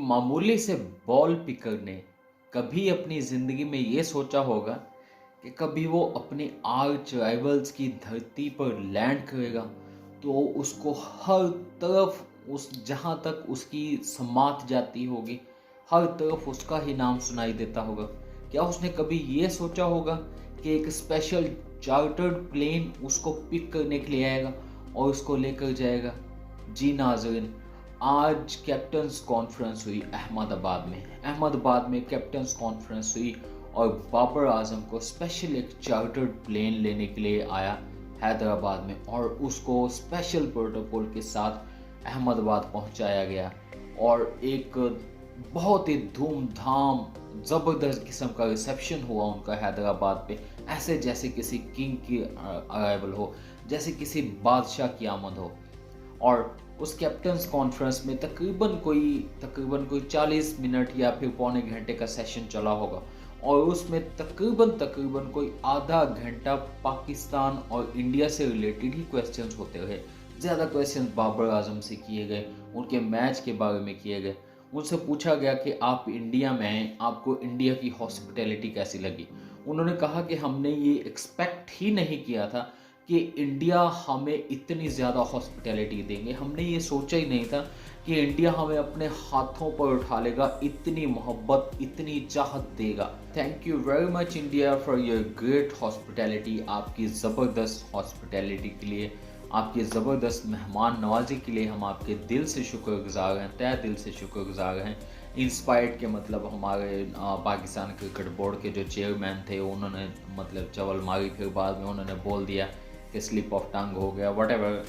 मामूली से ball picker ने कभी अपनी ज़िंदगी में ये सोचा होगा कि कभी वो अपने आर्च राइवल्स की धरती पर लैंड करेगा तो उसको हर तरफ उस जहाँ तक उसकी समात जाती होगी, हर तरफ उसका ही नाम सुनाई देता होगा। क्या उसने कभी ये सोचा होगा कि एक स्पेशल चार्टर्ड प्लेन उसको पिक करने के लिए आएगा और उसको लेकर जाएगा? जी नाज़रीन, आज कैप्टन्स कॉन्फ्रेंस हुई अहमदाबाद में कैप्टन्स कॉन्फ्रेंस हुई और बाबर आजम को स्पेशल एक चार्टर्ड प्लेन लेने के लिए आया हैदराबाद में और उसको स्पेशल प्रोटोकॉल के साथ अहमदाबाद पहुंचाया गया और एक बहुत ही धूमधाम ज़बरदस्त किस्म का रिसेप्शन हुआ उनका हैदराबाद पे, ऐसे जैसे किसी किंग की अराइवल हो, जैसे किसी बादशाह की आमद हो। और उस कैप्टन्स कॉन्फ्रेंस में तकरीबन कोई 40 मिनट या फिर पौने घंटे का सेशन चला होगा और उसमें तकरीबन कोई आधा घंटा पाकिस्तान और इंडिया से रिलेटेड ही क्वेश्चंस होते रहे। ज़्यादा क्वेश्चंस बाबर आजम से किए गए, उनके मैच के बारे में किए गए। उनसे पूछा गया कि आप इंडिया में आए, आपको इंडिया की हॉस्पिटैलिटी कैसी लगी? उन्होंने कहा कि हमने ये एक्सपेक्ट ही नहीं किया था कि इंडिया हमें इतनी ज़्यादा हॉस्पिटैलिटी देंगे। हमने ये सोचा ही नहीं था कि इंडिया हमें अपने हाथों पर उठा लेगा, इतनी मोहब्बत, इतनी चाहत देगा। Thank you very much India for your great hospitality. आपकी ज़बरदस्त हॉस्पिटैलिटी के लिए, आपकी ज़बरदस्त मेहमान नवाजी के लिए हम आपके दिल से शुक्रगुजार हैं, तहे दिल से शुक्रगुजार हैं। इंस्पायर्ड के मतलब हमारे पाकिस्तान क्रिकेट बोर्ड के जो चेयरमैन थे उन्होंने मतलब चवल मारी, फिर बाद में उन्होंने बोल दिया कि स्लिप ऑफ टंग हो गया, व्हाटएवर,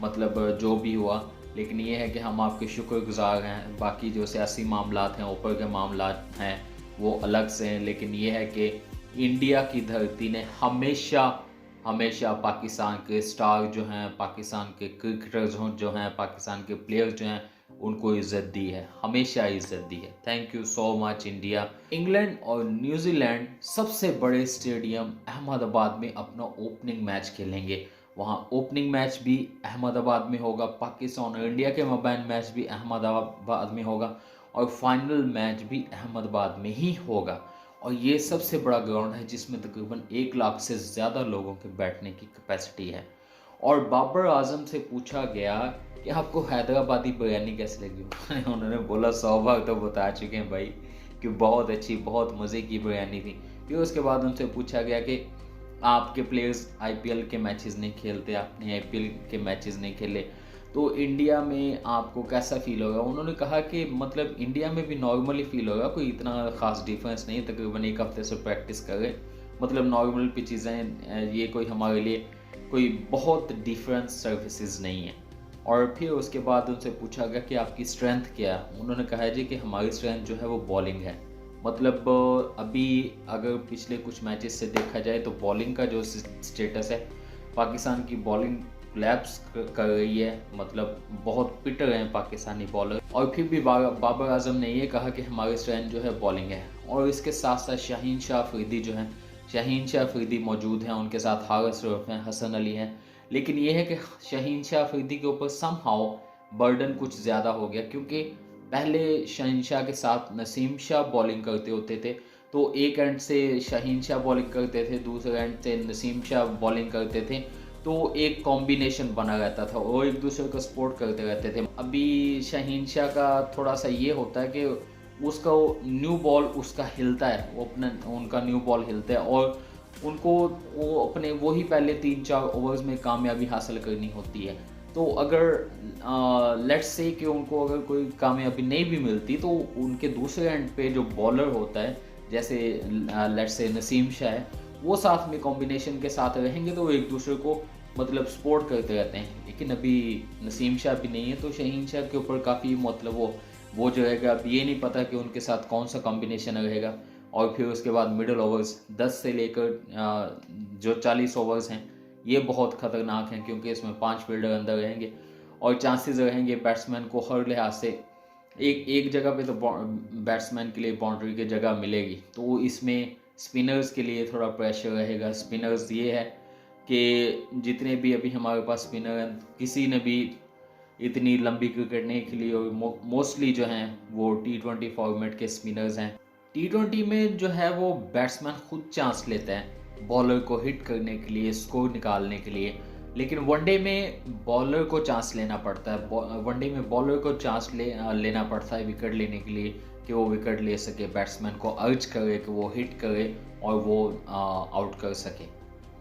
मतलब जो भी हुआ। लेकिन ये है कि हम आपके शुक्रगुजार हैं। बाकी जो सियासी मामलात हैं, ऊपर के मामलात हैं, वो अलग से हैं, लेकिन ये है कि इंडिया की धरती ने हमेशा हमेशा पाकिस्तान के स्टार जो हैं, पाकिस्तान के क्रिकेटर्स जो हैं, पाकिस्तान के प्लेयर्स जो हैं, उनको इज़्ज़त दी है, हमेशा इज़्ज़त दी है। Thank you so much India. England और न्यूजीलैंड सबसे बड़े स्टेडियम अहमदाबाद में अपना ओपनिंग मैच खेलेंगे। वहाँ ओपनिंग मैच भी अहमदाबाद में होगा, पाकिस्तान और इंडिया के मबैन मैच भी अहमदाबाद में होगा और फाइनल मैच भी अहमदाबाद में ही होगा। और ये सबसे बड़ा ग्राउंड है जिसमें तकरीबन 1 लाख से ज़्यादा लोगों के बैठने की कैपेसिटी है। और बाबर आजम से पूछा गया कि आपको हैदराबादी बिरयानी कैसी लगी? उन्होंने बोला 100 बार तो बता चुके हैं भाई कि बहुत अच्छी, बहुत मज़े की बिरयानी थी। फिर उसके बाद उनसे पूछा गया कि आपके प्लेयर्स आईपीएल के मैचेस नहीं खेलते, आपने आईपीएल के मैचेस नहीं खेले, तो इंडिया में आपको कैसा फ़ील होगा? उन्होंने कहा कि मतलब इंडिया में भी नॉर्मली फ़ील होगा, कोई इतना ख़ास डिफरेंस नहीं है, तकरीबन 1 हफ़्ते से प्रैक्टिस कर रहे, मतलब नॉर्मल पिचेज़ हैं, ये कोई हमारे लिए कोई बहुत डिफरेंट सर्विसेज नहीं है। और फिर उसके बाद उनसे पूछा गया कि आपकी स्ट्रेंथ क्या है? उन्होंने कहा जी कि हमारी स्ट्रेंथ जो है वो बॉलिंग है। मतलब अभी अगर पिछले कुछ मैचेस से देखा जाए तो बॉलिंग का जो स्टेटस है, पाकिस्तान की बॉलिंग कोलैप्स कर रही है, मतलब बहुत पिट रहे हैं पाकिस्तानी बॉलर। और फिर भी बाबर आजम ने ये कहा कि हमारी स्ट्रेंथ जो है बॉलिंग है। और इसके साथ साथ शाहीन शाह अफरीदी जो हैं, शाहीन शाह अफरीदी मौजूद हैं, उनके साथ हारिस रऊफ हैं, हसन अली हैं। लेकिन ये है कि शाहीन शाह अफरीदी के ऊपर समहाउ बर्डन कुछ ज़्यादा हो गया, क्योंकि पहले शाहीन शाह के साथ नसीम शाह बॉलिंग करते होते थे, तो एक एंड से शाहीन शाह बॉलिंग करते थे, दूसरे एंड से नसीम शाह बॉलिंग करते थे, तो एक कॉम्बिनेशन बना रहता था और एक दूसरे को सपोर्ट करते रहते थे। अभी शाहीन शाह का थोड़ा सा ये होता है कि उसका न्यू बॉल उसका हिलता है, वो अपना उनका न्यू बॉल हिलता है और उनको वो अपने वही पहले 3-4 ओवर्स में कामयाबी हासिल करनी होती है। तो अगर लेट्स से कि उनको अगर कोई कामयाबी नहीं भी मिलती तो उनके दूसरे एंड पे जो बॉलर होता है, जैसे लेट्स से नसीम शाह है, वो साथ में कॉम्बिनेशन के साथ रहेंगे तो वो एक दूसरे को मतलब सपोर्ट करते रहते हैं। लेकिन अभी नसीम शाह भी नहीं है तो शाहीन शाह के ऊपर काफ़ी मतलब वो जो रहेगा, अब ये नहीं पता कि उनके साथ कौन सा कॉम्बिनेशन रहेगा। और फिर उसके बाद मिडल ओवर्स 10 से लेकर जो 40 ओवर्स हैं, ये बहुत ख़तरनाक हैं, क्योंकि इसमें 5 फील्डर अंदर रहेंगे और चांसेस रहेंगे बैट्समैन को हर लिहाज से एक एक जगह पे तो बैट्समैन के लिए बाउंड्री की जगह मिलेगी, तो इसमें स्पिनर्स के लिए थोड़ा प्रेशर रहेगा। स्पिनर्स ये है कि जितने भी अभी हमारे पास स्पिनर हैं, किसी ने भी इतनी लंबी क्रिकेट नहीं खेली और मोस्टली जो हैं वो T20 फॉर्मेट के स्पिनर्स हैं। T20 में जो है वो बैट्समैन खुद चांस लेता है बॉलर को हिट करने के लिए, स्कोर निकालने के लिए, लेकिन वनडे में बॉलर को चांस लेना पड़ता है। वनडे में बॉलर को चांस लेना पड़ता है विकेट लेने के लिए कि वो विकेट ले सके, बैट्समैन को अर्ज करे कि वो हिट करे और वो आउट कर सके।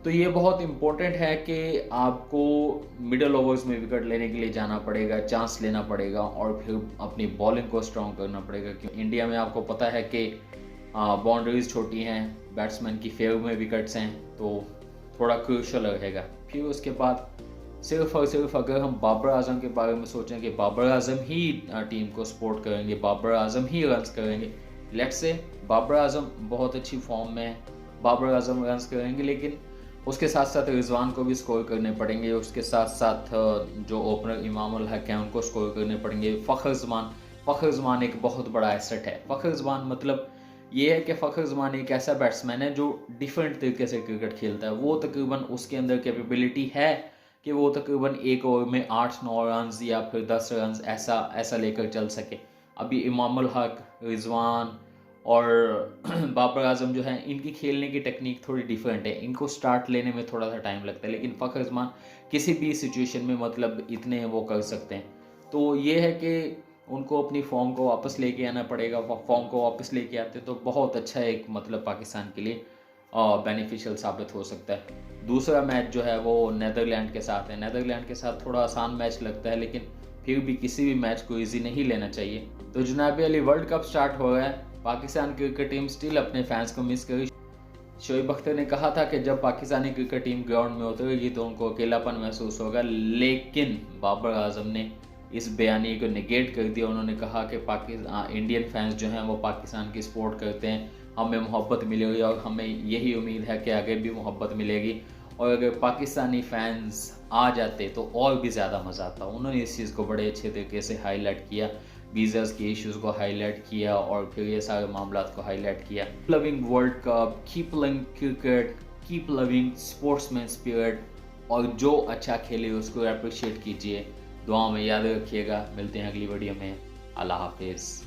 तो ये बहुत इम्पोर्टेंट है कि आपको मिडल ओवर्स में विकेट लेने के लिए जाना पड़ेगा, चांस लेना पड़ेगा और फिर अपनी बॉलिंग को स्ट्रॉन्ग करना पड़ेगा। क्योंकि इंडिया में आपको पता है कि बाउंड्रीज छोटी हैं, बैट्समैन की फेवर में विकेट्स हैं, तो थोड़ा क्रूशल रहेगा। फिर उसके बाद सिर्फ और सिर्फ अगर हम बाबर आजम के बारे में सोचें कि बाबर आजम ही टीम को सपोर्ट करेंगे, बाबर आजम ही रन्स करेंगे, लेट्स से बाबर आजम बहुत अच्छी फॉर्म में है, बाबर आजम रन्स करेंगे, लेकिन उसके साथ साथ रिजवान को भी स्कोर करने पड़ेंगे, उसके साथ साथ जो ओपनर इमाम उल हक हैं उनको स्कोर करने पड़ेंगे। फ़खर ज़मान एक बहुत बड़ा एसेट है। फ़खर ज़मान मतलब ये है कि फ़खर ज़मान एक ऐसा बैट्समैन है जो डिफरेंट तरीके से क्रिकेट खेलता है। वो तकरीबन उसके अंदर कैपेबिलिटी है कि वो तकरीबन एक ओवर में 8-9 रन या फिर 10 रन ऐसा लेकर चल सके। अभी इमाम उल हक, रिजवान और बाबर आजम जो है, इनकी खेलने की टेक्निक थोड़ी डिफरेंट है, इनको स्टार्ट लेने में थोड़ा सा टाइम लगता है, लेकिन फ़खर ज़मान किसी भी सिचुएशन में मतलब इतने वो कर सकते हैं। तो ये है कि उनको अपनी फॉर्म को वापस लेके आना पड़ेगा। फॉर्म को वापस लेके आते तो बहुत अच्छा एक मतलब पाकिस्तान के लिए बेनिफिशियल साबित हो सकता है। दूसरा मैच जो है वो नीदरलैंड के साथ है। नीदरलैंड के साथ थोड़ा आसान मैच लगता है, लेकिन फिर भी किसी भी मैच को ईजी नहीं लेना चाहिए। तो जनाब अली, वर्ल्ड कप स्टार्ट हो गया है, पाकिस्तान क्रिकेट टीम स्टिल अपने फैंस को मिस करी। शोएब अख्तर ने कहा था कि जब पाकिस्तानी क्रिकेट टीम ग्राउंड में उतरेगी तो उनको अकेलापन महसूस होगा, लेकिन बाबर आजम ने इस बयानी को निगेट कर दिया। उन्होंने कहा कि इंडियन फैंस जो हैं वो पाकिस्तान की सपोर्ट करते हैं, हमें मोहब्बत मिलेगी और हमें यही उम्मीद है कि आगे भी मोहब्बत मिलेगी, और अगर पाकिस्तानी फैंस आ जाते तो और भी ज़्यादा मज़ा आता। उन्होंने इस चीज़ को बड़े अच्छे तरीके से हाईलाइट किया, वीज़ास के इश्यूज़ को हाईलाइट किया और फिर ये सारे मामला को हाईलाइट किया। Loving world cup, keep loving cricket, keep loving sportsman spirit, और जो अच्छा खेले उसको अप्रिशिएट कीजिए। दुआ में याद रखिएगा। मिलते हैं अगली वीडियो में। अल्लाह हाफिज़।